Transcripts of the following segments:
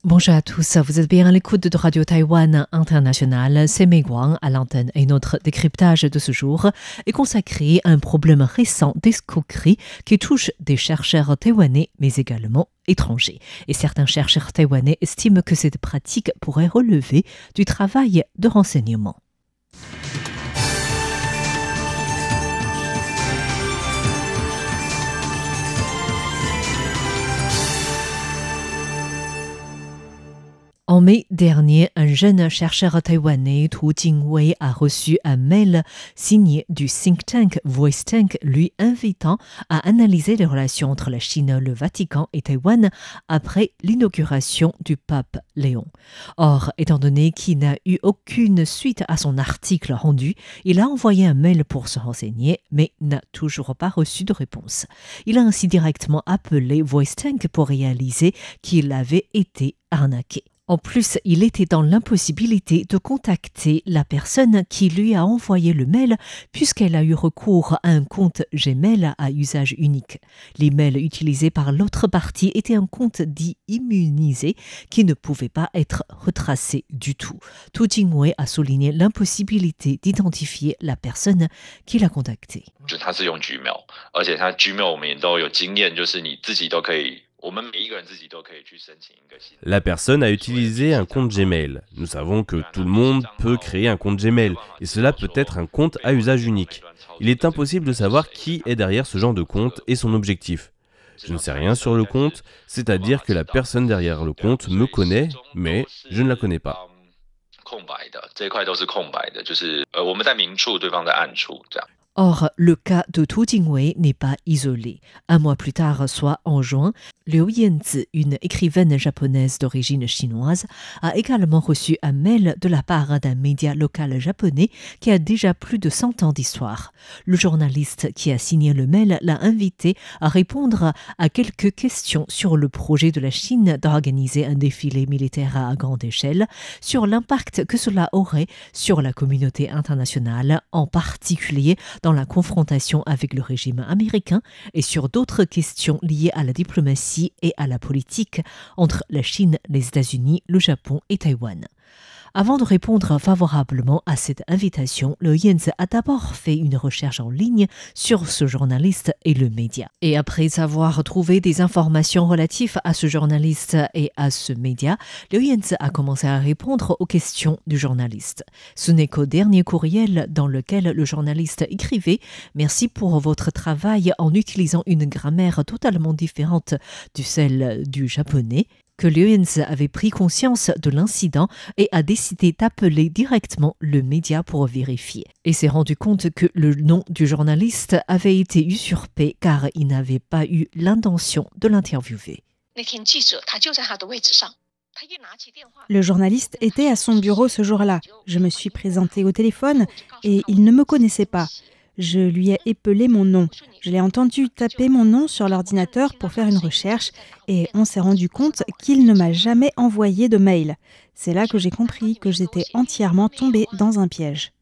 Bonjour à tous, vous êtes bien à l'écoute de Radio Taïwan International, c'est Mei Guang à l'antenne et notre décryptage de ce jour est consacré à un problème récent d'escroquerie qui touche des chercheurs taïwanais mais également étrangers. Et certains chercheurs taïwanais estiment que cette pratique pourrait relever du travail de renseignement. En mai dernier, un jeune chercheur taïwanais, Tu Jingwei, a reçu un mail signé du think tank Voice Tank lui invitant à analyser les relations entre la Chine, le Vatican et Taïwan après l'inauguration du pape Léon. Or, étant donné qu'il n'a eu aucune suite à son article rendu, il a envoyé un mail pour se renseigner, mais n'a toujours pas reçu de réponse. Il a ainsi directement appelé Voice Tank pour réaliser qu'il avait été arnaqué. En plus, il était dans l'impossibilité de contacter la personne qui lui a envoyé le mail puisqu'elle a eu recours à un compte Gmail à usage unique. Les mails utilisés par l'autre partie étaient un compte dit immunisé qui ne pouvait pas être retracé du tout. Tu Jingwei a souligné l'impossibilité d'identifier la personne qui l'a contacté. La personne a utilisé un compte Gmail. Nous savons que tout le monde peut créer un compte Gmail, et cela peut être un compte à usage unique. Il est impossible de savoir qui est derrière ce genre de compte et son objectif. Je ne sais rien sur le compte, c'est-à-dire que la personne derrière le compte me connaît, mais je ne la connais pas. Or, le cas de Tu Jingwei n'est pas isolé. Un mois plus tard, soit en juin, Liu Yanzi, une écrivaine japonaise d'origine chinoise, a également reçu un mail de la part d'un média local japonais qui a déjà plus de 100 ans d'histoire. Le journaliste qui a signé le mail l'a invité à répondre à quelques questions sur le projet de la Chine d'organiser un défilé militaire à grande échelle, sur l'impact que cela aurait sur la communauté internationale, en particulier dans la confrontation avec le régime américain et sur d'autres questions liées à la diplomatie et à la politique entre la Chine, les États-Unis, le Japon et Taïwan. Avant de répondre favorablement à cette invitation, le Yanzi a d'abord fait une recherche en ligne sur ce journaliste et le média. Et après avoir trouvé des informations relatives à ce journaliste et à ce média, le Yanzi a commencé à répondre aux questions du journaliste. Ce n'est qu'au dernier courriel dans lequel le journaliste écrivait « Merci pour votre travail en utilisant une grammaire totalement différente de celle du japonais », que Liu Yanzi avait pris conscience de l'incident et a décidé d'appeler directement le média pour vérifier. Et s'est rendu compte que le nom du journaliste avait été usurpé car il n'avait pas eu l'intention de l'interviewer. Le journaliste était à son bureau ce jour-là. Je me suis présentée au téléphone et il ne me connaissait pas. Je lui ai épelé mon nom. Je l'ai entendu taper mon nom sur l'ordinateur pour faire une recherche et on s'est rendu compte qu'il ne m'a jamais envoyé de mail. C'est là que j'ai compris que j'étais entièrement tombée dans un piège.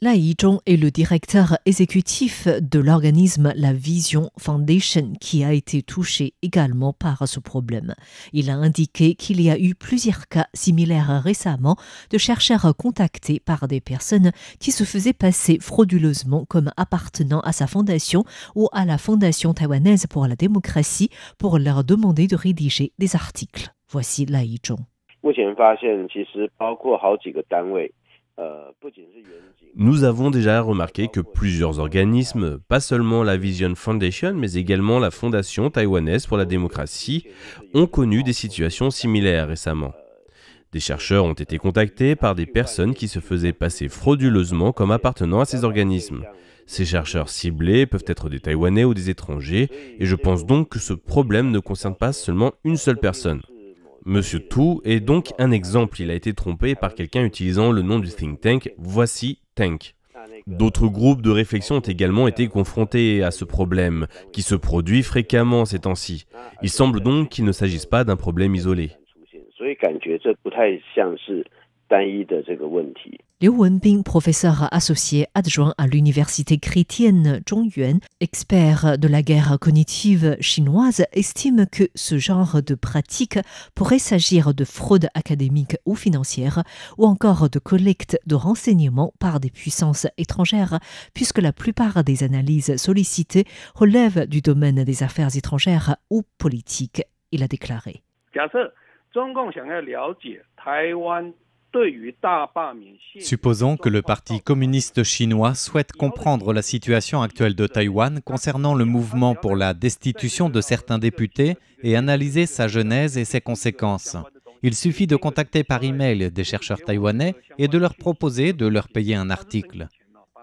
Lai Yizhong est le directeur exécutif de l'organisme La Vision Foundation qui a été touché également par ce problème. Il a indiqué qu'il y a eu plusieurs cas similaires récemment de chercheurs contactés par des personnes qui se faisaient passer frauduleusement comme appartenant à sa fondation ou à la Fondation taïwanaise pour la démocratie pour leur demander de rédiger des articles. Voici Lai Yizhong. Nous avons déjà remarqué que plusieurs organismes, pas seulement la Vision Foundation, mais également la Fondation taïwanaise pour la démocratie, ont connu des situations similaires récemment. Des chercheurs ont été contactés par des personnes qui se faisaient passer frauduleusement comme appartenant à ces organismes. Ces chercheurs ciblés peuvent être des Taïwanais ou des étrangers, et je pense donc que ce problème ne concerne pas seulement une seule personne. Monsieur Tu est donc un exemple, il a été trompé par quelqu'un utilisant le nom du think tank Voici Tank. D'autres groupes de réflexion ont également été confrontés à ce problème, qui se produit fréquemment ces temps-ci. Il semble donc qu'il ne s'agisse pas d'un problème isolé. Liu Wenbing, professeur associé adjoint à l'université chrétienne Zhongyuan, expert de la guerre cognitive chinoise, estime que ce genre de pratique pourrait s'agir de fraude académique ou financière, ou encore de collecte de renseignements par des puissances étrangères, puisque la plupart des analyses sollicitées relèvent du domaine des affaires étrangères ou politiques, il a déclaré. Supposons que le Parti communiste chinois souhaite comprendre la situation actuelle de Taïwan concernant le mouvement pour la destitution de certains députés et analyser sa genèse et ses conséquences. Il suffit de contacter par email des chercheurs taïwanais et de leur proposer de leur payer un article.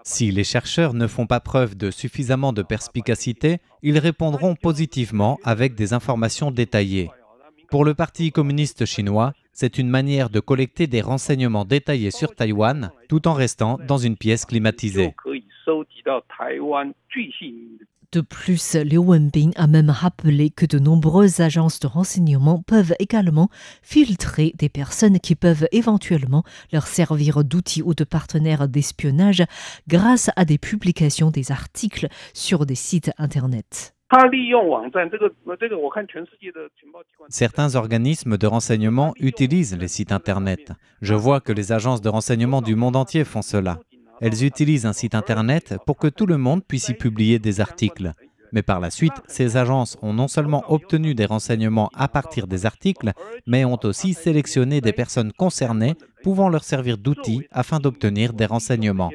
Si les chercheurs ne font pas preuve de suffisamment de perspicacité, ils répondront positivement avec des informations détaillées. Pour le Parti communiste chinois, c'est une manière de collecter des renseignements détaillés sur Taïwan tout en restant dans une pièce climatisée. De plus, Liu Wenbing a même rappelé que de nombreuses agences de renseignement peuvent également filtrer des personnes qui peuvent éventuellement leur servir d'outils ou de partenaires d'espionnage grâce à des publications des articles sur des sites Internet. Certains organismes de renseignement utilisent les sites Internet. Je vois que les agences de renseignement du monde entier font cela. Elles utilisent un site Internet pour que tout le monde puisse y publier des articles. Mais par la suite, ces agences ont non seulement obtenu des renseignements à partir des articles, mais ont aussi sélectionné des personnes concernées pouvant leur servir d'outils afin d'obtenir des renseignements.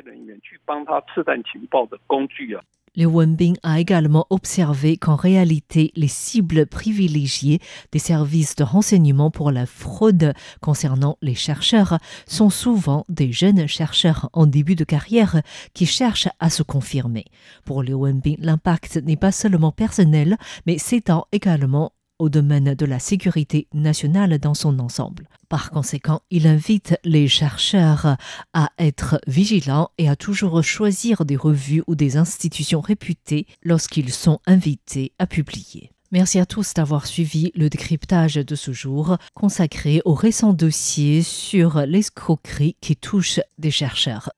Liu Wenbing a également observé qu'en réalité, les cibles privilégiées des services de renseignement pour la fraude concernant les chercheurs sont souvent des jeunes chercheurs en début de carrière qui cherchent à se confirmer. Pour Liu Wenbing, l'impact n'est pas seulement personnel, mais s'étend également au domaine de la sécurité nationale dans son ensemble. Par conséquent, il invite les chercheurs à être vigilants et à toujours choisir des revues ou des institutions réputées lorsqu'ils sont invités à publier. Merci à tous d'avoir suivi le décryptage de ce jour consacré au récent dossier sur l'escroquerie qui touche des chercheurs.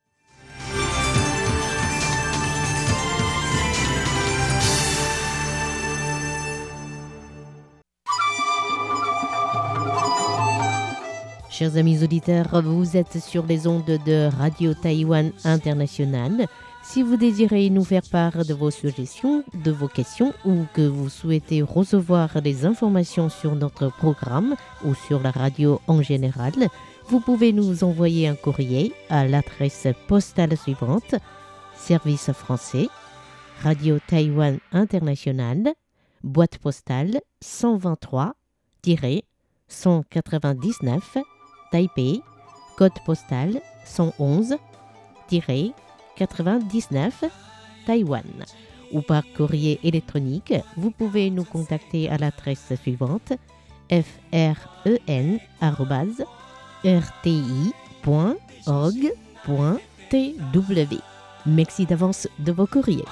Chers amis auditeurs, vous êtes sur les ondes de Radio Taïwan International. Si vous désirez nous faire part de vos suggestions, de vos questions ou que vous souhaitez recevoir des informations sur notre programme ou sur la radio en général, vous pouvez nous envoyer un courrier à l'adresse postale suivante: Service français, Radio Taïwan International, boîte postale 123-199 Taipei, code postal 111-99 Taïwan. Ou par courrier électronique, vous pouvez nous contacter à l'adresse suivante: fren@rti.org.tw. Merci d'avance de vos courriers.